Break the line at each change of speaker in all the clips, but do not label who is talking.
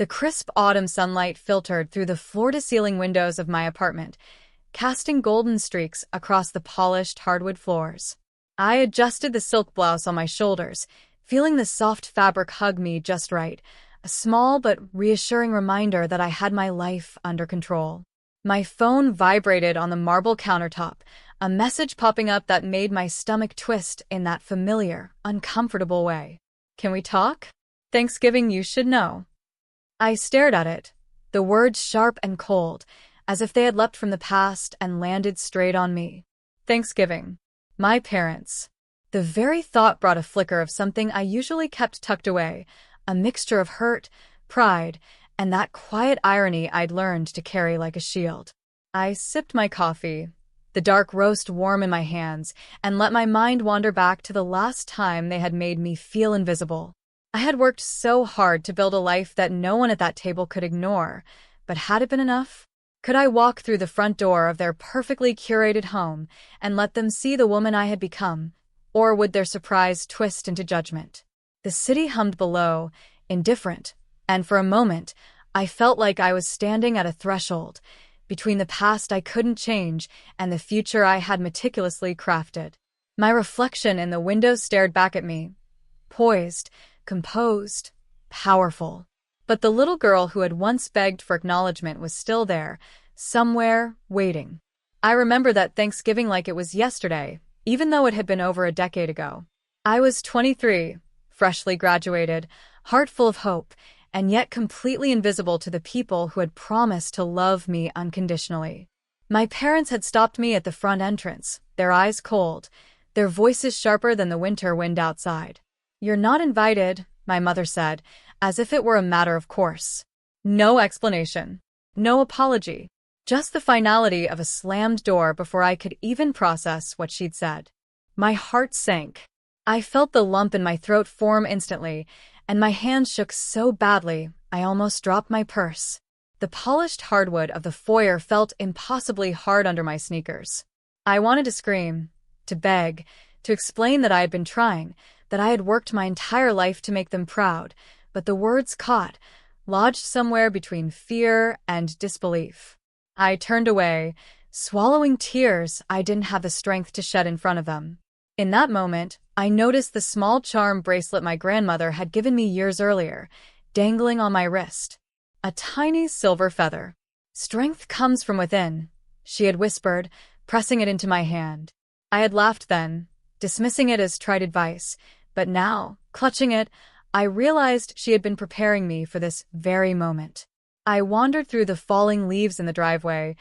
The crisp autumn sunlight filtered through the floor-to-ceiling windows of my apartment, casting golden streaks across the polished hardwood floors. I adjusted the silk blouse on my shoulders, feeling the soft fabric hug me just right, a small but reassuring reminder that I had my life under control. My phone vibrated on the marble countertop, a message popping up that made my stomach twist in that familiar, uncomfortable way. "Can we talk? Thanksgiving you should know." I stared at it, the words sharp and cold, as if they had leapt from the past and landed straight on me. Thanksgiving. My parents. The very thought brought a flicker of something I usually kept tucked away, a mixture of hurt, pride, and that quiet irony I'd learned to carry like a shield. I sipped my coffee, the dark roast warm in my hands, and let my mind wander back to the last time they had made me feel invisible. I had worked so hard to build a life that no one at that table could ignore, but had it been enough? Could I walk through the front door of their perfectly curated home and let them see the woman I had become, or would their surprise twist into judgment? The city hummed below, indifferent, and for a moment, I felt like I was standing at a threshold, between the past I couldn't change and the future I had meticulously crafted. My reflection in the window stared back at me, poised, composed, powerful. But the little girl who had once begged for acknowledgement was still there, somewhere, waiting. I remember that Thanksgiving like it was yesterday, even though it had been over a decade ago. I was 23, freshly graduated, heart full of hope, and yet completely invisible to the people who had promised to love me unconditionally. My parents had stopped me at the front entrance, their eyes cold, their voices sharper than the winter wind outside. "You're not invited," my mother said, as if it were a matter of course. No explanation. No apology. Just the finality of a slammed door before I could even process what she'd said. My heart sank. I felt the lump in my throat form instantly, and my hand shook so badly I almost dropped my purse. The polished hardwood of the foyer felt impossibly hard under my sneakers. I wanted to scream, to beg, to explain that I had been trying, that I had worked my entire life to make them proud, but the words caught, lodged somewhere between fear and disbelief. I turned away, swallowing tears I didn't have the strength to shed in front of them. In that moment, I noticed the small charm bracelet my grandmother had given me years earlier, dangling on my wrist. A tiny silver feather. "Strength comes from within," she had whispered, pressing it into my hand. I had laughed then, dismissing it as trite advice, but now, clutching it, I realized she had been preparing me for this very moment. I wandered through the falling leaves in the driveway,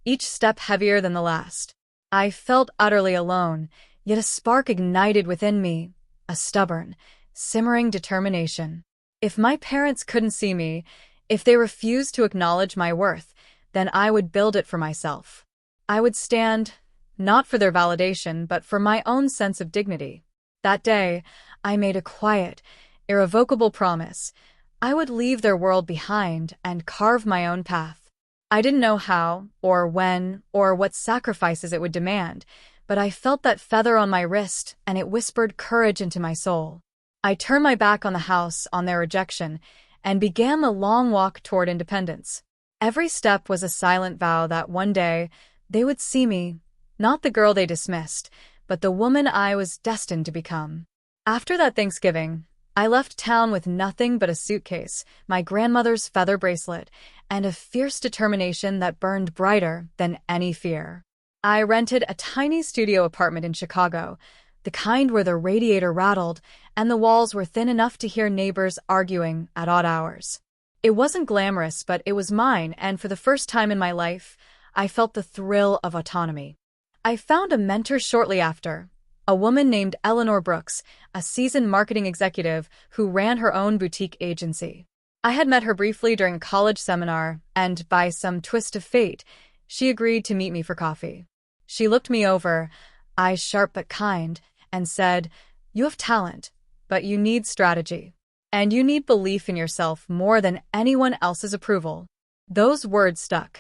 each step heavier than the last. I felt utterly alone, yet a spark ignited within me, a stubborn, simmering determination. If my parents couldn't see me, if they refused to acknowledge my worth, then I would build it for myself. I would stand, not for their validation, but for my own sense of dignity. That day, I made a quiet, irrevocable promise. I would leave their world behind and carve my own path. I didn't know how, or when, or what sacrifices it would demand, but I felt that feather on my wrist, and it whispered courage into my soul. I turned my back on the house, on their rejection, and began the long walk toward independence. Every step was a silent vow that one day they would see me, not the girl they dismissed, but the woman I was destined to become. After that Thanksgiving, I left town with nothing but a suitcase, my grandmother's feather bracelet, and a fierce determination that burned brighter than any fear. I rented a tiny studio apartment in Chicago, the kind where the radiator rattled and the walls were thin enough to hear neighbors arguing at odd hours. It wasn't glamorous, but it was mine, and for the first time in my life, I felt the thrill of autonomy. I found a mentor shortly after, a woman named Eleanor Brooks, a seasoned marketing executive who ran her own boutique agency. I had met her briefly during a college seminar, and by some twist of fate, she agreed to meet me for coffee. She looked me over, eyes sharp but kind, and said, "You have talent, but you need strategy. And you need belief in yourself more than anyone else's approval." Those words stuck.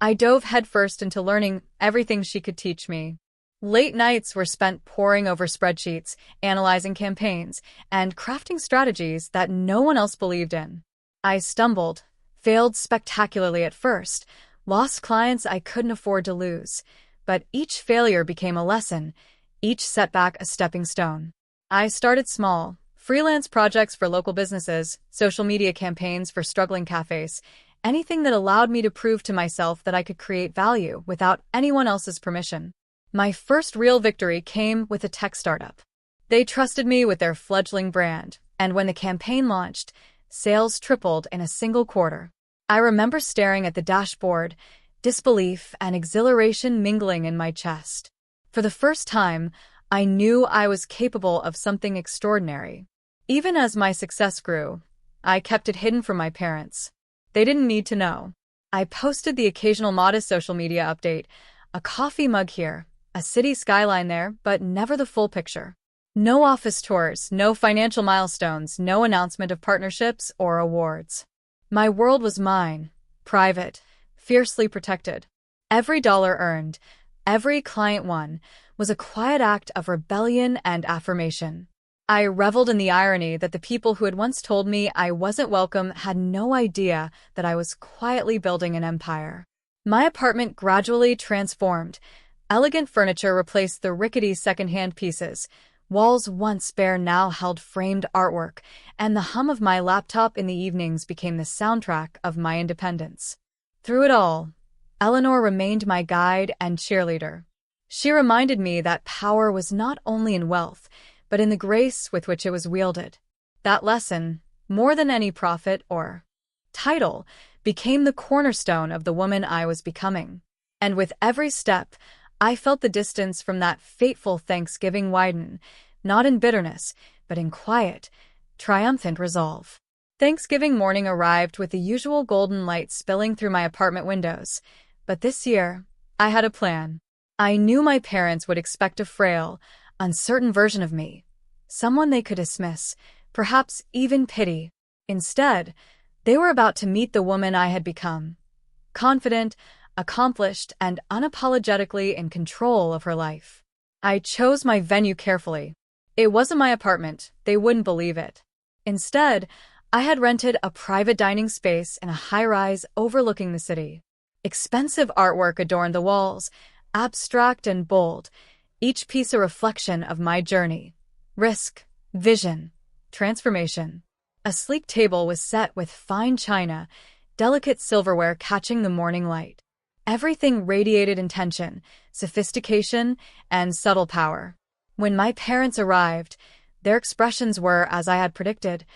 I dove headfirst into learning everything she could teach me. Late nights were spent poring over spreadsheets, analyzing campaigns, and crafting strategies that no one else believed in. I stumbled, failed spectacularly at first, lost clients I couldn't afford to lose. But each failure became a lesson, each setback a stepping stone. I started small, freelance projects for local businesses, social media campaigns for struggling cafes, anything that allowed me to prove to myself that I could create value without anyone else's permission. My first real victory came with a tech startup. They trusted me with their fledgling brand, and when the campaign launched, sales tripled in a single quarter. I remember staring at the dashboard, disbelief and exhilaration mingling in my chest. For the first time, I knew I was capable of something extraordinary. Even as my success grew, I kept it hidden from my parents. They didn't need to know. I posted the occasional modest social media update, a coffee mug here, a city skyline there, but never the full picture. No office tours, no financial milestones, no announcement of partnerships or awards. My world was mine, private, fiercely protected. Every dollar earned, every client won, was a quiet act of rebellion and affirmation. I reveled in the irony that the people who had once told me I wasn't welcome had no idea that I was quietly building an empire. My apartment gradually transformed. Elegant furniture replaced the rickety second-hand pieces. Walls once bare now held framed artwork, and the hum of my laptop in the evenings became the soundtrack of my independence. Through it all, Eleanor remained my guide and cheerleader. She reminded me that power was not only in wealth, but in the grace with which it was wielded. That lesson, more than any profit or title, became the cornerstone of the woman I was becoming. And with every step, I felt the distance from that fateful Thanksgiving widen, not in bitterness, but in quiet, triumphant resolve. Thanksgiving morning arrived with the usual golden light spilling through my apartment windows. But this year, I had a plan. I knew my parents would expect a frail, uncertain version of me, someone they could dismiss, perhaps even pity. Instead, they were about to meet the woman I had become. Confident, accomplished, and unapologetically in control of her life. I chose my venue carefully. It wasn't my apartment, they wouldn't believe it. Instead, I had rented a private dining space in a high-rise overlooking the city. Expensive artwork adorned the walls, abstract and bold, each piece a reflection of my journey. Risk, vision, transformation. A sleek table was set with fine china, delicate silverware catching the morning light. Everything radiated intention, sophistication, and subtle power. When my parents arrived, their expressions were, as I had predicted,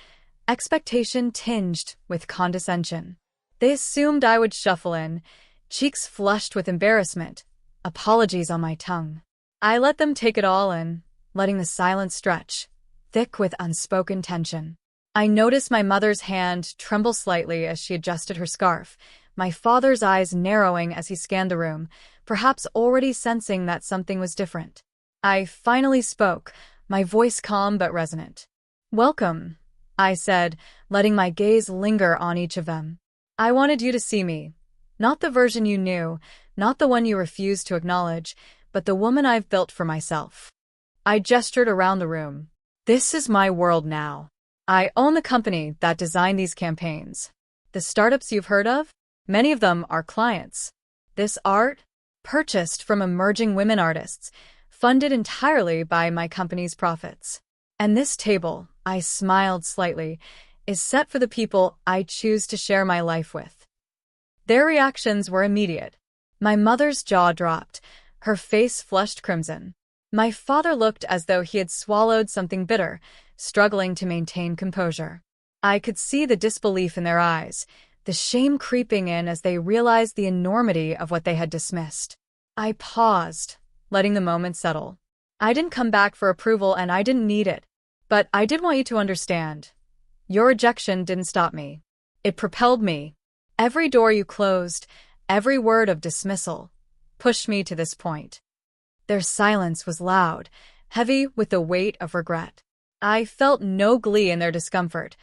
expectation tinged with condescension. They assumed I would shuffle in, cheeks flushed with embarrassment, apologies on my tongue. I let them take it all in, letting the silence stretch, thick with unspoken tension. I noticed my mother's hand tremble slightly as she adjusted her scarf, my father's eyes narrowing as he scanned the room, perhaps already sensing that something was different. I finally spoke, my voice calm but resonant. "Welcome," I said, letting my gaze linger on each of them. "I wanted you to see me. Not the version you knew, not the one you refused to acknowledge, but the woman I've built for myself." I gestured around the room. "This is my world now. I own the company that designed these campaigns. The startups you've heard of? Many of them are clients. This art? Purchased from emerging women artists, funded entirely by my company's profits. And this table," I smiled slightly, "is set for the people I choose to share my life with." Their reactions were immediate. My mother's jaw dropped, her face flushed crimson. My father looked as though he had swallowed something bitter, struggling to maintain composure. I could see the disbelief in their eyes, the shame creeping in as they realized the enormity of what they had dismissed. I paused, letting the moment settle. I didn't come back for approval and I didn't need it. But I did want you to understand. Your rejection didn't stop me. It propelled me. Every door you closed, every word of dismissal, pushed me to this point. Their silence was loud, heavy with the weight of regret. I felt no glee in their discomfort,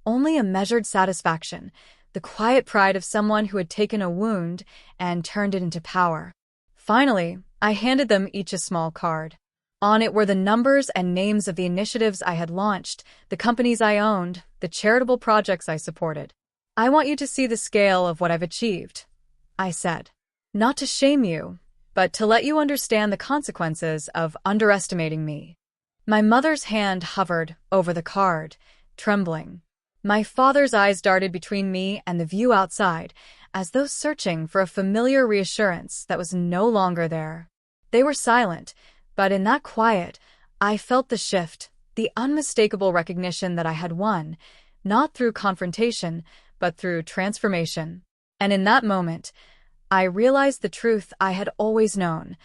only a measured satisfaction, the quiet pride of someone who had taken a wound and turned it into power. Finally, I handed them each a small card. On it were the numbers and names of the initiatives I had launched, the companies I owned, the charitable projects I supported. I want you to see the scale of what I've achieved, I said. Not to shame you, but to let you understand the consequences of underestimating me. My mother's hand hovered over the card, trembling. My father's eyes darted between me and the view outside, as though searching for a familiar reassurance that was no longer there. They were silent, but in that quiet, I felt the shift, the unmistakable recognition that I had won, not through confrontation, but through transformation. And in that moment, I realized the truth I had always known.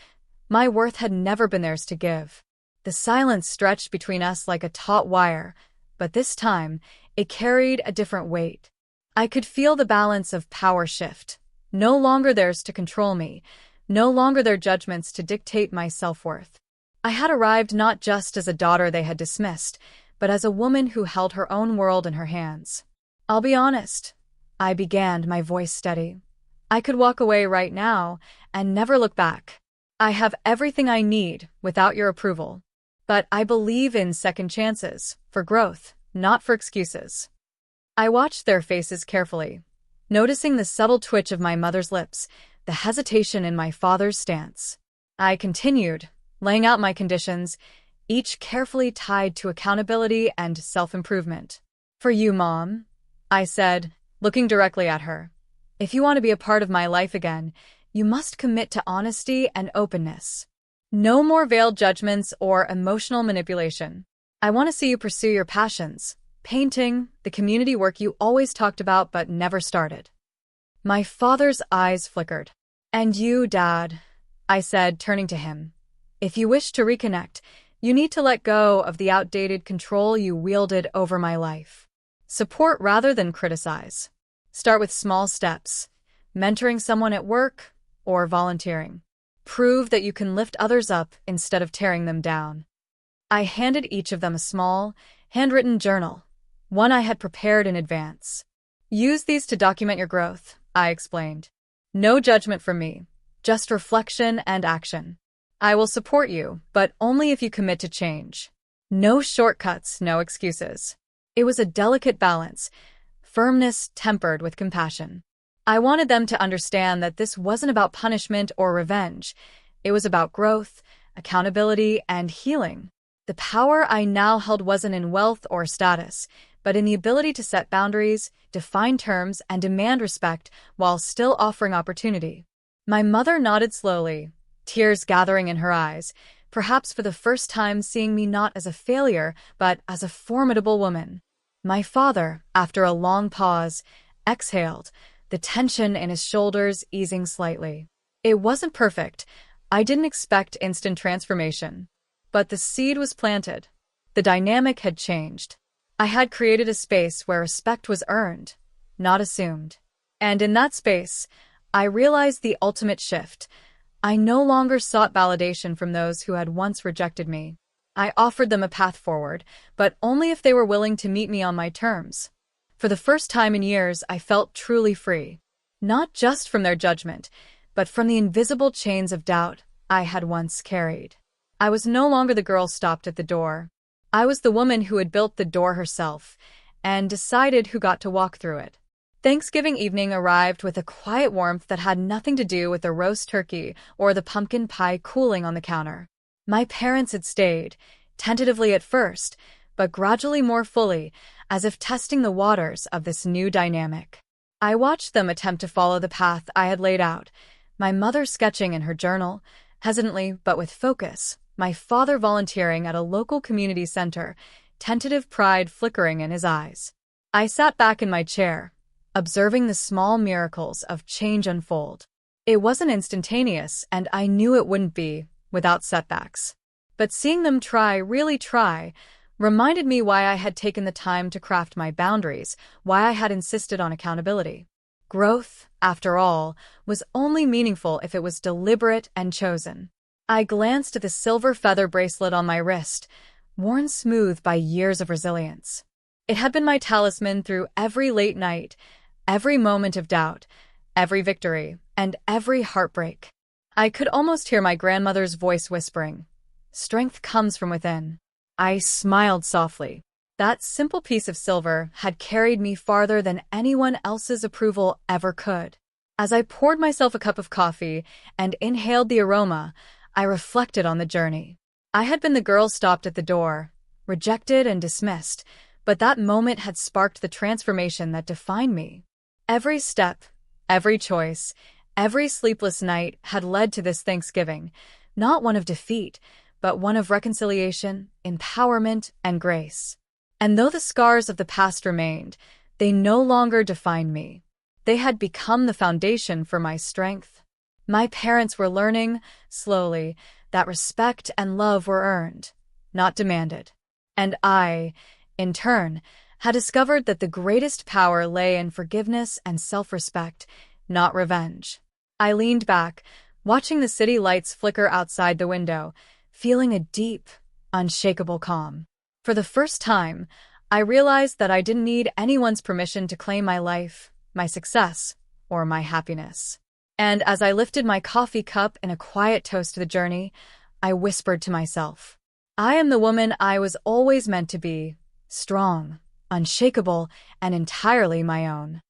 My worth had never been theirs to give. The silence stretched between us like a taut wire, but this time, it carried a different weight. I could feel the balance of power shift. No longer theirs to control me, no longer their judgments to dictate my self-worth. I had arrived not just as a daughter they had dismissed, but as a woman who held her own world in her hands. I'll be honest, I began, my voice steady. I could walk away right now and never look back. I have everything I need without your approval. But I believe in second chances, for growth, not for excuses. I watched their faces carefully, noticing the subtle twitch of my mother's lips, the hesitation in my father's stance. I continued, laying out my conditions, each carefully tied to accountability and self-improvement. For you, Mom, I said, looking directly at her. If you want to be a part of my life again, you must commit to honesty and openness. No more veiled judgments or emotional manipulation. I want to see you pursue your passions, painting, the community work you always talked about but never started. My father's eyes flickered. And you, Dad, I said, turning to him. If you wish to reconnect, you need to let go of the outdated control you wielded over my life. Support rather than criticize. Start with small steps, mentoring someone at work or volunteering. Prove that you can lift others up instead of tearing them down. I handed each of them a small, handwritten journal, one I had prepared in advance. Use these to document your growth, I explained. No judgment from me, just reflection and action. I will support you, but only if you commit to change. No shortcuts, no excuses. It was a delicate balance, firmness tempered with compassion. I wanted them to understand that this wasn't about punishment or revenge. It was about growth, accountability, and healing. The power I now held wasn't in wealth or status, but in the ability to set boundaries, define terms, and demand respect while still offering opportunity. My mother nodded slowly, tears gathering in her eyes, perhaps for the first time seeing me not as a failure, but as a formidable woman. My father, after a long pause, exhaled, the tension in his shoulders easing slightly. It wasn't perfect. I didn't expect instant transformation. But the seed was planted. The dynamic had changed. I had created a space where respect was earned, not assumed. And in that space, I realized the ultimate shift. I no longer sought validation from those who had once rejected me. I offered them a path forward, but only if they were willing to meet me on my terms. For the first time in years, I felt truly free. Not just from their judgment, but from the invisible chains of doubt I had once carried. I was no longer the girl stopped at the door. I was the woman who had built the door herself and decided who got to walk through it. Thanksgiving evening arrived with a quiet warmth that had nothing to do with the roast turkey or the pumpkin pie cooling on the counter. My parents had stayed, tentatively at first, but gradually more fully, as if testing the waters of this new dynamic. I watched them attempt to follow the path I had laid out, my mother sketching in her journal, hesitantly but with focus, my father volunteering at a local community center, tentative pride flickering in his eyes. I sat back in my chair, observing the small miracles of change unfold. It wasn't instantaneous, and I knew it wouldn't be, without setbacks. But seeing them try, really try, reminded me why I had taken the time to craft my boundaries, why I had insisted on accountability. Growth, after all, was only meaningful if it was deliberate and chosen. I glanced at the silver feather bracelet on my wrist, worn smooth by years of resilience. It had been my talisman through every late night, every moment of doubt, every victory, and every heartbreak. I could almost hear my grandmother's voice whispering, "Strength comes from within." I smiled softly. That simple piece of silver had carried me farther than anyone else's approval ever could. As I poured myself a cup of coffee and inhaled the aroma, I reflected on the journey. I had been the girl stopped at the door, rejected and dismissed, but that moment had sparked the transformation that defined me. Every step, every choice, every sleepless night had led to this Thanksgiving, not one of defeat, but one of reconciliation, empowerment, and grace. And though the scars of the past remained, they no longer defined me. They had become the foundation for my strength. My parents were learning, slowly, that respect and love were earned, not demanded. And I, in turn, had discovered that the greatest power lay in forgiveness and self-respect, not revenge. I leaned back, watching the city lights flicker outside the window, feeling a deep, unshakable calm. For the first time, I realized that I didn't need anyone's permission to claim my life, my success, or my happiness. And as I lifted my coffee cup in a quiet toast to the journey, I whispered to myself, I am the woman I was always meant to be, strong, unshakable, and entirely my own.